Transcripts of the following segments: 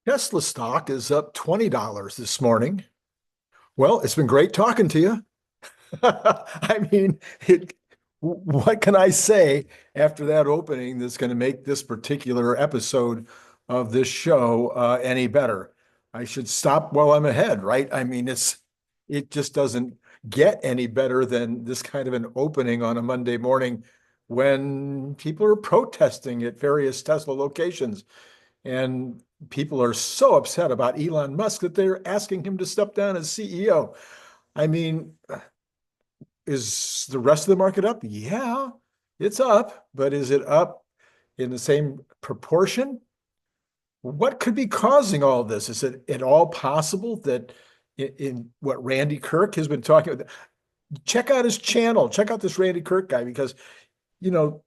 Tesla stock is up $20 this morning. Well, it's been great talking to you. I mean, what can I say after that opening that's going to make this particular episode of this show any better? I should stop while I'm ahead, right? I mean, it just doesn't get any better than this kind of an opening on a Monday morning when people are protesting at various Tesla locations. And people are so upset about Elon Musk that they're asking him to step down as CEO. I mean, is the rest of the market up? Yeah, it's up, but is it up in the same proportion? What could be causing all this? Is it at all possible that in what Randy Kirk has been talking about? Check out his channel. Check out this Randy Kirk guy because, you know,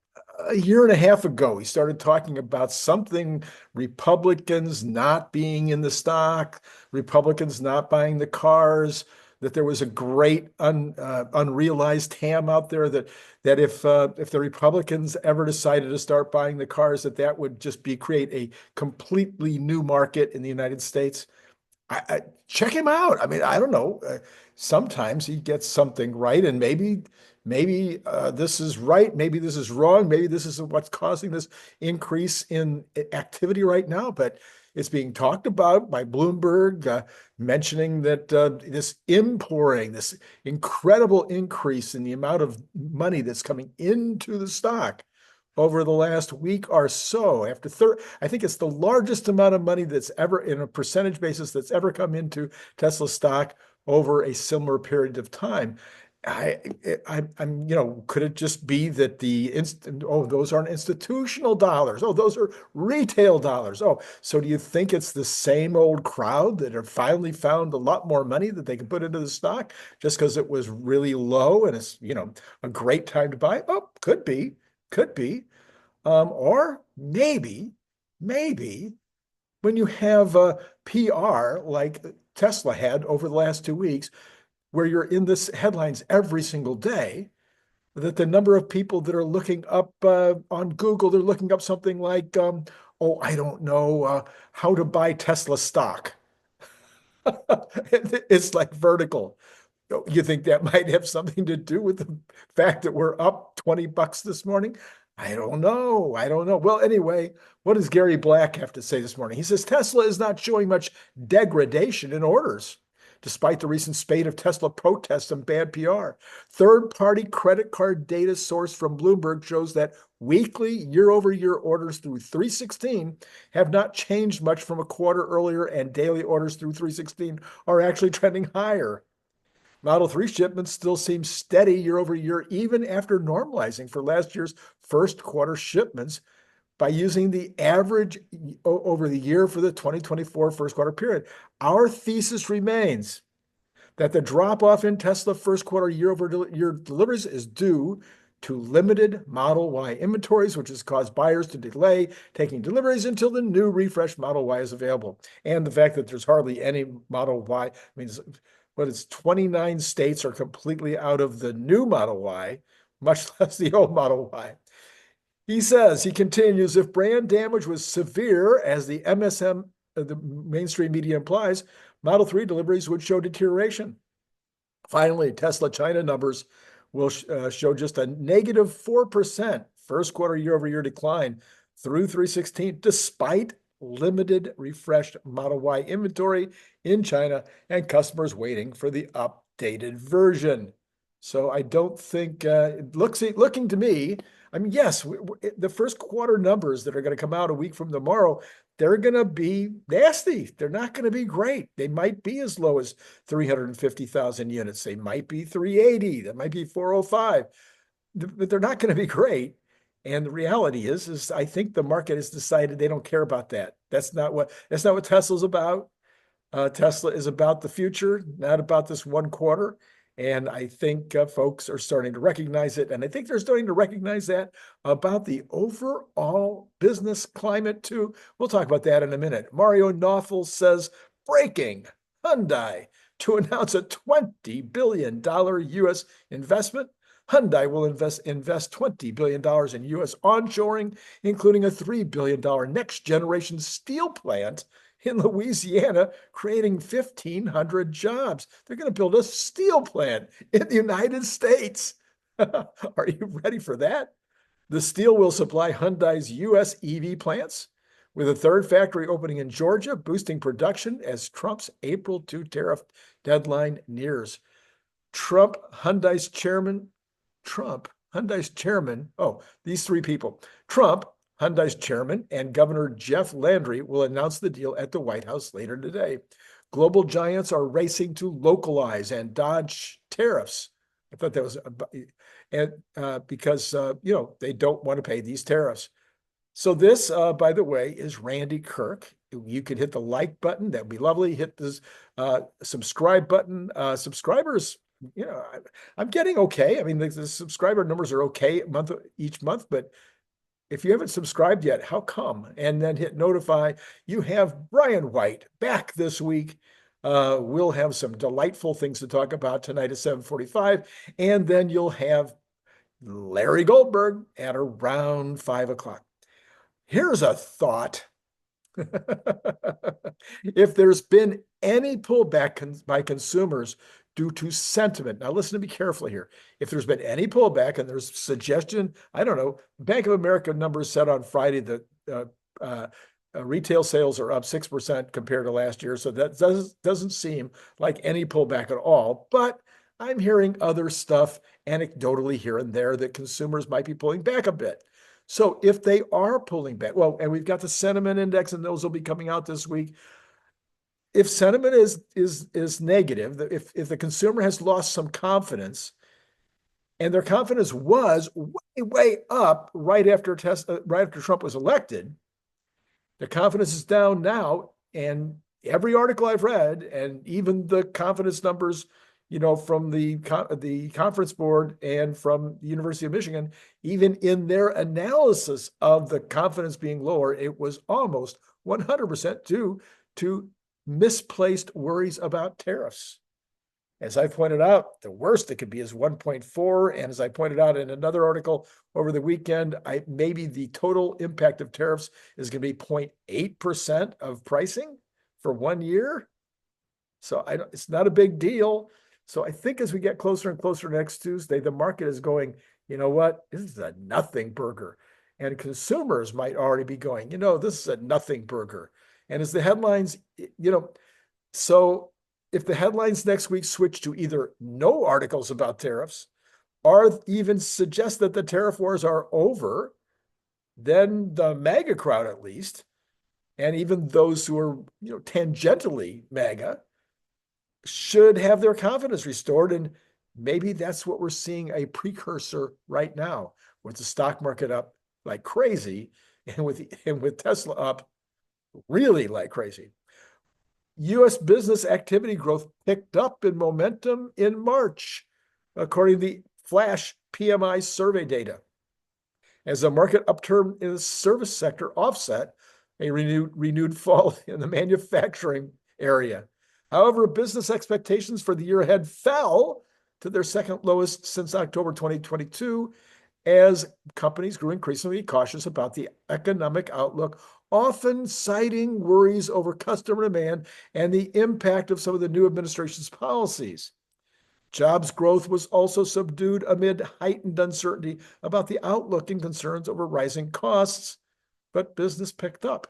a year and a half ago, he started talking about something Republicans not being in the stock, Republicans not buying the cars, that there was a great unrealized ham out there that if the Republicans ever decided to start buying the cars, that would just be create a completely new market in the United States. Check him out. I mean, I don't know. Sometimes he gets something right, and maybe this is right, maybe this is wrong, maybe this is what's causing this increase in activity right now. But it's being talked about by Bloomberg, mentioning that this incredible increase in the amount of money that's coming into the stock over the last week or so. I think it's the largest amount of money that's ever, in a percentage basis, that's ever come into Tesla stock over a similar period of time. Could it just be that those aren't institutional dollars? Oh, those are retail dollars. Oh, so do you think it's the same old crowd that have finally found a lot more money that they can put into the stock just because it was really low and it's, a great time to buy? Oh, could be. Or maybe when you have a PR like Tesla had over the last 2 weeks, where you're in this headlines every single day, that the number of people that are looking up on Google, they're looking up something like, oh, I don't know, how to buy Tesla stock. It's like vertical. You think that might have something to do with the fact that we're up $20 this morning? I don't know. I don't know. Well, anyway, what does Gary Black have to say this morning? He says Tesla is not showing much degradation in orders, despite the recent spate of Tesla protests and bad PR. Third-party credit card data sourced from Bloomberg shows that weekly year-over-year orders through 3/16 have not changed much from a quarter earlier, and daily orders through 3/16 are actually trending higher. Model 3 shipments still seem steady year over year, even after normalizing for last year's first quarter shipments by using the average over the year for the 2024 first quarter period. Our thesis remains that the drop-off in Tesla first quarter year-over-year deliveries is due to limited Model Y inventories, which has caused buyers to delay taking deliveries until the new refreshed Model Y is available. And the fact that there's hardly any Model Y, but it's 29 states are completely out of the new Model Y, much less the old Model Y. He continues, if brand damage was severe, as the MSM, the mainstream media implies, Model 3 deliveries would show deterioration. Finally, Tesla China numbers will show just a negative 4% first quarter year-over-year decline through 3/16, despite limited refreshed Model Y inventory in China and customers waiting for the updated version. So I don't think looking to me. I mean, yes, the first quarter numbers that are going to come out a week from tomorrow, they're going to be nasty. They're not going to be great. They might be as low as 350,000 units. They might be 380. That might be 405. But they're not going to be great. And the reality is I think the market has decided they don't care about that. That's not what Tesla's about. Tesla is about the future, not about this one quarter. And I think folks are starting to recognize it. And I think they're starting to recognize that about the overall business climate, too. We'll talk about that in a minute. Mario Nawfal says, breaking, Hyundai to announce a $20 billion U.S. investment. Hyundai will invest $20 billion in U.S. onshoring, including a $3 billion next-generation steel plant in Louisiana, creating 1,500 jobs. They're going to build a steel plant in the United States. Are you ready for that? The steel will supply Hyundai's U.S. EV plants, with a third factory opening in Georgia, boosting production as Trump's April 2 tariff deadline nears. Hyundai's chairman, these three people. Trump, Hyundai's chairman, and Governor Jeff Landry will announce the deal at the White House later today. Global giants are racing to localize and dodge tariffs. I thought that was, because they don't want to pay these tariffs. So this, by the way, is Randy Kirk. You can hit the like button. That would be lovely. Hit this subscribe button. Subscribers, I'm getting okay. I mean, the subscriber numbers are okay each month, but if you haven't subscribed yet, how come? And then hit notify. You have Brian White back this week. We'll have some delightful things to talk about tonight at 7:45. And then you'll have Larry Goldberg at around 5 o'clock. Here's a thought. If there's been any pullback by consumers due to sentiment, now listen to me carefully here. If there's been any pullback and there's suggestion, I don't know, Bank of America numbers said on Friday that retail sales are up 6% compared to last year. So that doesn't seem like any pullback at all. But I'm hearing other stuff anecdotally here and there that consumers might be pulling back a bit. So if they are pulling back, well, and we've got the sentiment index, and those will be coming out this week. If sentiment is negative, if the consumer has lost some confidence, and their confidence was way up right after Trump was elected, the confidence is down now. And every article I've read, and even the confidence numbers, from the conference board and from the University of Michigan, even in their analysis of the confidence being lower, it was almost 100% due to misplaced worries about tariffs. As I pointed out, the worst it could be is 1.4. And as I pointed out in another article over the weekend, maybe the total impact of tariffs is going to be 0.8% of pricing for 1 year. So it's not a big deal. So I think as we get closer and closer next Tuesday, the market is going, you know what? This is a nothing burger. And consumers might already be going, this is a nothing burger. And as the headlines, so if the headlines next week switch to either no articles about tariffs or even suggest that the tariff wars are over, then the MAGA crowd, at least, and even those who are, tangentially MAGA, should have their confidence restored. And maybe that's what we're seeing, a precursor right now, with the stock market up like crazy and with Tesla up really like crazy. U.S. business activity growth picked up in momentum in March, according to the Flash PMI survey data, as the market upturn in the service sector offset a renewed fall in the manufacturing area. However, business expectations for the year ahead fell to their second lowest since October 2022, as companies grew increasingly cautious about the economic outlook, often citing worries over customer demand and the impact of some of the new administration's policies. Jobs growth was also subdued amid heightened uncertainty about the outlook and concerns over rising costs, but business picked up.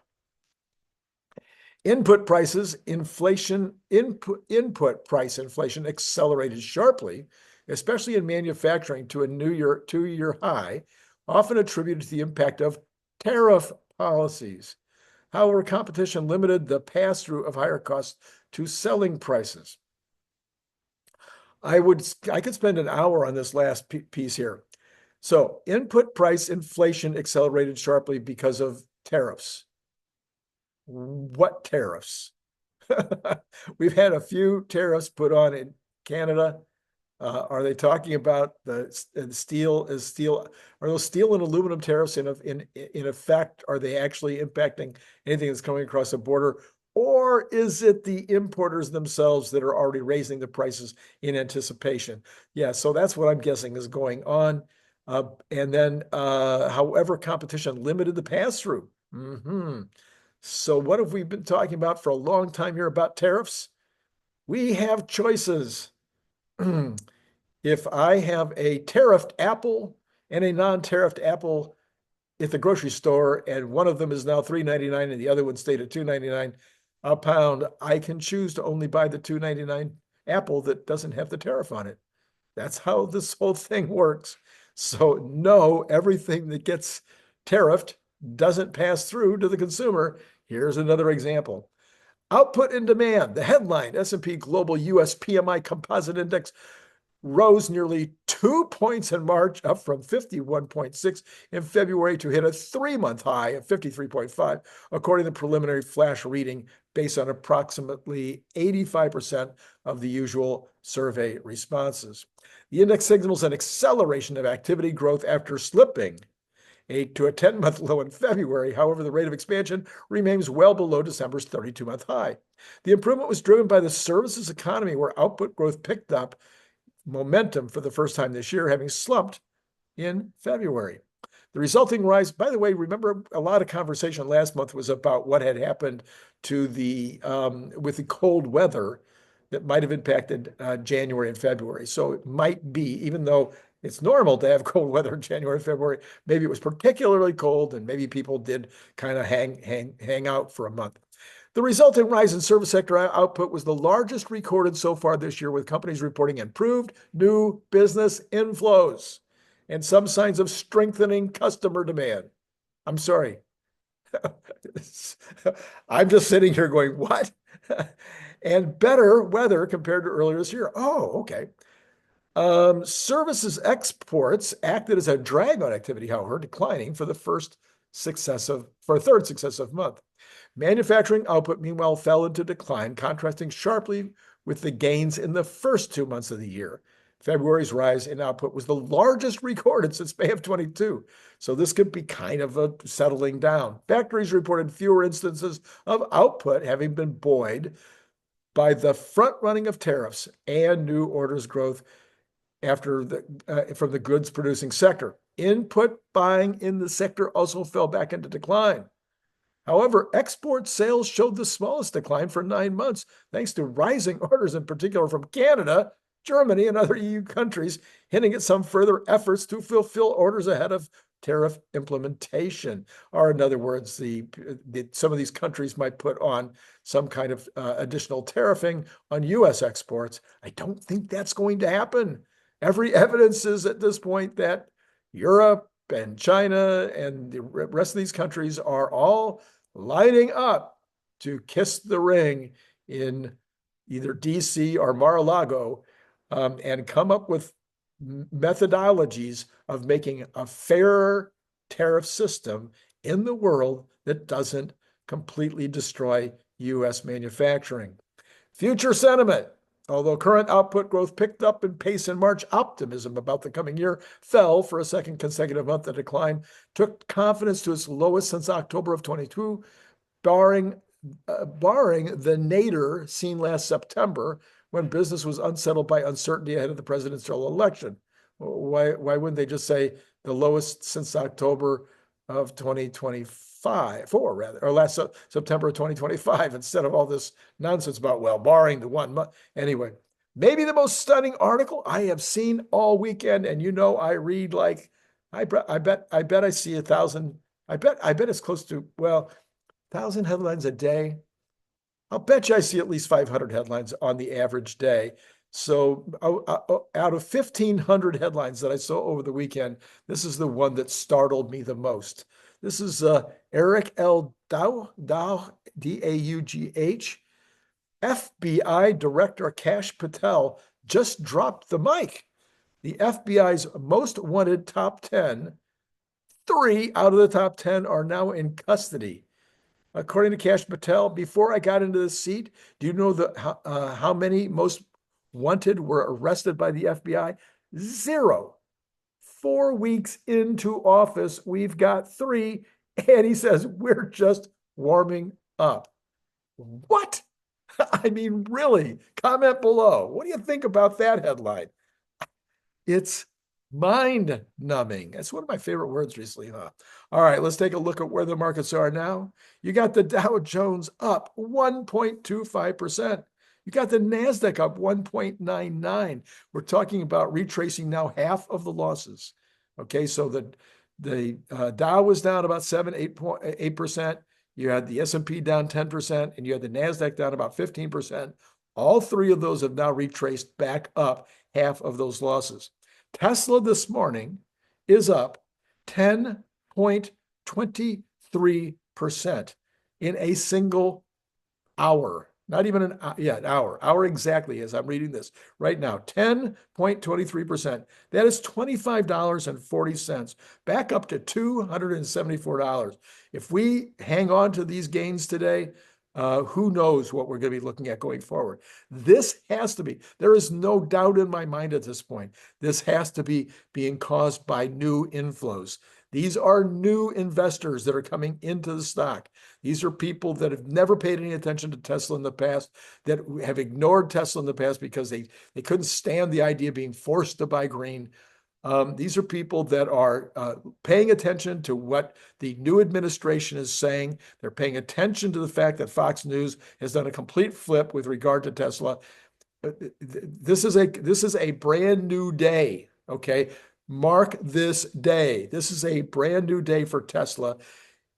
Input price inflation accelerated sharply, especially in manufacturing, to a two-year high, often attributed to the impact of tariff policies. However, competition limited the pass-through of higher costs to selling prices. I could spend an hour on this last piece here. So input price inflation accelerated sharply because of tariffs. What tariffs? We've had a few tariffs put on in Canada. Are they talking about the steel? Are those steel and aluminum tariffs in effect? Are they actually impacting anything that's coming across the border? Or is it the importers themselves that are already raising the prices in anticipation? Yeah, so that's what I'm guessing is going on. And then, however, competition limited the pass-through. So what have we been talking about for a long time here about tariffs? We have choices. If I have a tariffed apple and a non-tariffed apple at the grocery store, and one of them is now $3.99 and the other one stayed at $2.99 a pound, I can choose to only buy the $2.99 apple that doesn't have the tariff on it. That's how this whole thing works. So no, everything that gets tariffed doesn't pass through to the consumer. Here's another example. Output and demand. The headline, S&P Global US PMI Composite Index rose nearly 2 points in March, up from 51.6 in February to hit a 3-month high of 53.5, according to the preliminary flash reading based on approximately 85% of the usual survey responses. The index signals an acceleration of activity growth after slipping to a 10-month low in February. However, the rate of expansion remains well below December's 32-month high. The improvement was driven by the services economy, where output growth picked up momentum for the first time this year, having slumped in February. The resulting rise, by the way, remember a lot of conversation last month was about what had happened to with the cold weather that might have impacted January and February. So it might be, even though it's normal to have cold weather in January and February, maybe it was particularly cold and maybe people did kind of hang out for a month. The resulting rise in service sector output was the largest recorded so far this year, with companies reporting improved new business inflows and some signs of strengthening customer demand. I'm sorry. I'm just sitting here going, what? And better weather compared to earlier this year. Oh, okay. Services exports acted as a drag on activity, however, declining for a third successive month. Manufacturing output, meanwhile, fell into decline, contrasting sharply with the gains in the first 2 months of the year. February's rise in output was the largest recorded since May of 22. So this could be kind of a settling down. Factories reported fewer instances of output having been buoyed by the front running of tariffs and new orders growth from the goods producing sector. Input buying in the sector also fell back into decline. However, export sales showed the smallest decline for 9 months, thanks to rising orders, in particular from Canada, Germany, and other EU countries, hinting at some further efforts to fulfill orders ahead of tariff implementation. Or in other words, some of these countries might put on some kind of additional tariffing on U.S. exports. I don't think that's going to happen. Every evidence is at this point that Europe and China and the rest of these countries are all lining up to kiss the ring in either DC or Mar-a-Lago and come up with methodologies of making a fairer tariff system in the world that doesn't completely destroy U.S. manufacturing. Future sentiment. Although current output growth picked up in pace in March, optimism about the coming year fell for a second consecutive month. The decline took confidence to its lowest since October of 22, barring the nadir seen last September, when business was unsettled by uncertainty ahead of the presidential election. Why wouldn't they just say the lowest since October of 2025, or last September of 2025, instead of all this nonsense about, well, barring the 1 month. Anyway, maybe the most stunning article I have seen all weekend, and I read like, I bet I see 1,000, I bet it's close to, 1,000 headlines a day. I'll bet you I see at least 500 headlines on the average day. So out of 1,500 headlines that I saw over the weekend, this is the one that startled me the most. This is Eric L. Daugh, D-A-U-G-H. FBI Director Kash Patel just dropped the mic. The FBI's most wanted top 10, 3 out of the top 10 are now in custody. According to Kash Patel, before I got into this seat, do you know how many most wanted were arrested by the FBI? 0. 4 weeks into office, we've got 3, and he says we're just warming up. What? I mean, really? Comment below. What do you think about that headline? It's Mind numbing. That's one of my favorite words recently, huh? All right, let's take a look at where the markets are now. You got the Dow Jones up 1.25%. You got the NASDAQ up 1.99. We're talking about retracing now half of the losses. Okay, so the Dow was down about 8%. You had the S&P down 10%, and you had the NASDAQ down about 15%. All three of those have now retraced back up half of those losses. Tesla this morning is up 10.23% in a single hour. Not even an hour exactly as I'm reading this right now. 10.23%. That is $25.40, back up to $274. If we hang on to these gains today, who knows what we're going to be looking at going forward. This has to be, there is no doubt in my mind at this point, this has to be being caused by new inflows. These are new investors that are coming into the stock. These are people that have never paid any attention to Tesla in the past, that have ignored Tesla in the past because they couldn't stand the idea of being forced to buy green. These are people that are paying attention to what the new administration is saying. They're paying attention to the fact that Fox News has done a complete flip with regard to Tesla. This is a brand new day, okay? Mark this day. This is a brand new day for Tesla.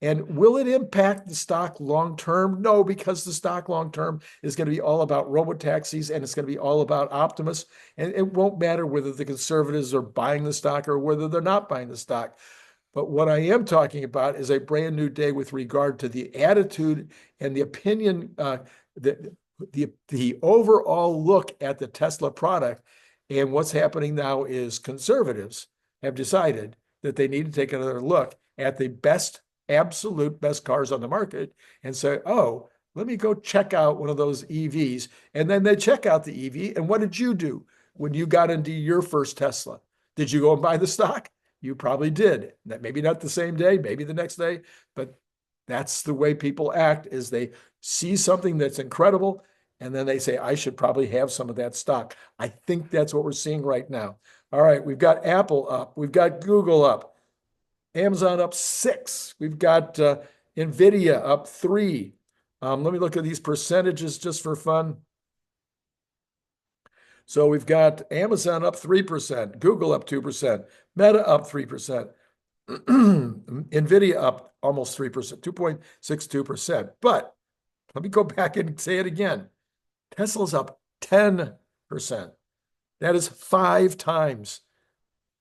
And will it impact the stock long term? No, because the stock long term is going to be all about robotaxis, and it's going to be all about Optimus. And it won't matter whether the conservatives are buying the stock or whether they're not buying the stock. But what I am talking about is a brand new day with regard to the attitude and the opinion, the overall look at the Tesla product. And what's happening now is conservatives have decided that they need to take another look at the absolute best cars on the market and say, oh, let me go check out one of those EVs. And then they check out the EV. And what did you do when you got into your first Tesla? Did you go and buy the stock? You probably did. Maybe not the same day, maybe the next day, but that's the way people act, is they see something that's incredible and then they say, I should probably have some of that stock. I think that's what we're seeing right now. All right, we've got Apple up. We've got Google up. Amazon up 6. We've got NVIDIA up 3. Let me look at these percentages just for fun. So we've got Amazon up 3%, Google up 2%, Meta up 3%, NVIDIA up almost 3%, 2.62%. But let me go back and say it again. Tesla's up 10%. That is 5 times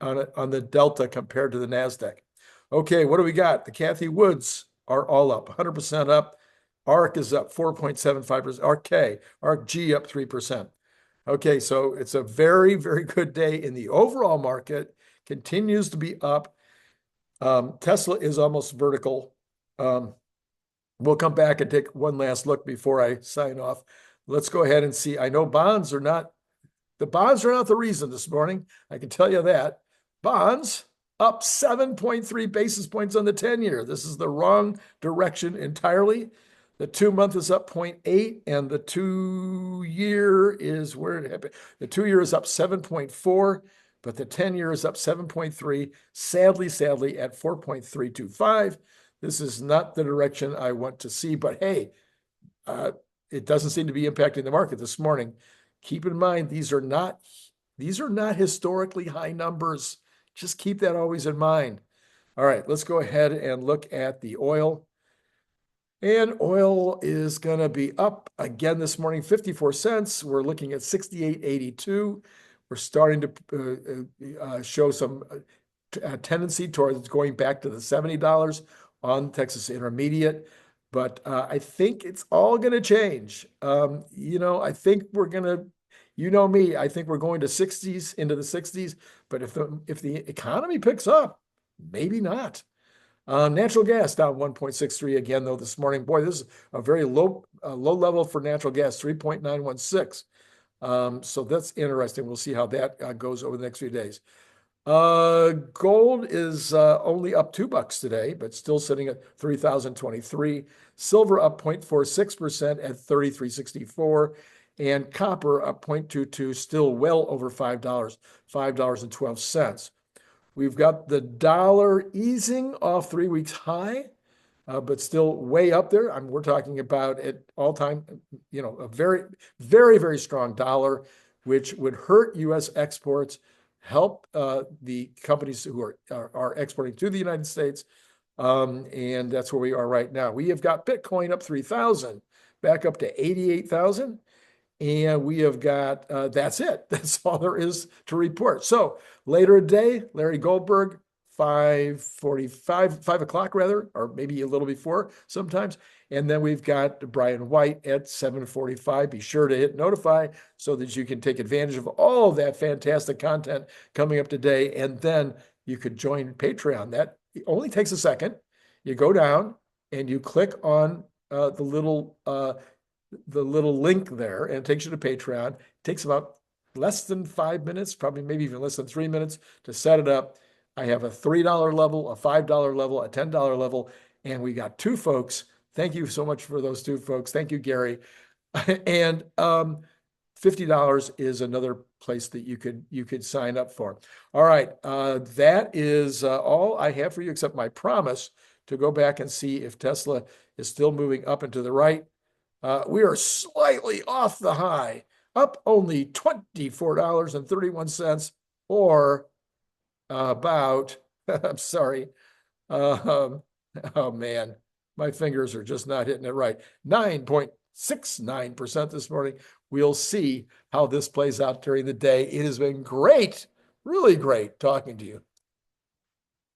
on the delta compared to the NASDAQ. Okay, what do we got? The Cathie Woods are all up, 100% up. ARK is up 4.75%. ARK-G up 3%. Okay, so it's a very, very good day in the overall market. Continues to be up. Tesla is almost vertical. We'll come back and take one last look before I sign off. Let's go ahead and see. I know the bonds are not the reason this morning. I can tell you that. Bonds up 7.3 basis points on the 10-year. This is the wrong direction entirely. The 2-month is up 0.8, and the 2-year is where it happened. The 2-year is up 7.4, but the 10-year is up 7.3. Sadly, at 4.325. This is not the direction I want to see, but hey, it doesn't seem to be impacting the market this morning. Keep in mind, these are not historically high numbers. Just keep that always in mind. All right, let's go ahead and look at the oil. And oil is going to be up again this morning, 54 cents. We're looking at 68.82. We're starting to show some tendency towards going back to the $70 on Texas Intermediate. But I think it's all going to change. I think we're going to, me, I think we're going to 60s, into the 60s. But if the economy picks up, maybe not. Natural gas down 1.63 again, though, this morning. Boy, this is a very low level for natural gas, 3.916. So that's interesting. We'll see how that goes over the next few days. Gold is only up $2 today, but still sitting at 3,023. Silver up 0.46% at 33.64. And copper up 0.22, still well over $5, $5.12. We've got the dollar easing off 3 weeks high, but still way up there. We're talking about at all time, a very, very, very strong dollar, which would hurt U.S. exports, help the companies who are exporting to the United States. And that's where we are right now. We have got Bitcoin up 3,000, back up to 88,000. And we have got, that's it. That's all there is to report. So later today, Larry Goldberg, 5:45, 5 o'clock rather, or maybe a little before sometimes. And then we've got Brian White at 7:45. Be sure to hit notify so that you can take advantage of all of that fantastic content coming up today. And then you could join Patreon. That only takes a second. You go down and you click on the little link there, and it takes you to Patreon. It takes about less than 5 minutes, probably maybe even less than 3 minutes to set it up. I have a $3 level, a $5 level, a $10 level, and we got two folks. Thank you so much for those two folks. Thank you, Gary. And $50 is another place that you could sign up for. All right, that is all I have for you, except my promise to go back and see if Tesla is still moving up and to the right. We are slightly off the high, up only $24.31, or about, I'm sorry, oh man, my fingers are just not hitting it right, 9.69% this morning. We'll see how this plays out during the day. It has been great, really great talking to you.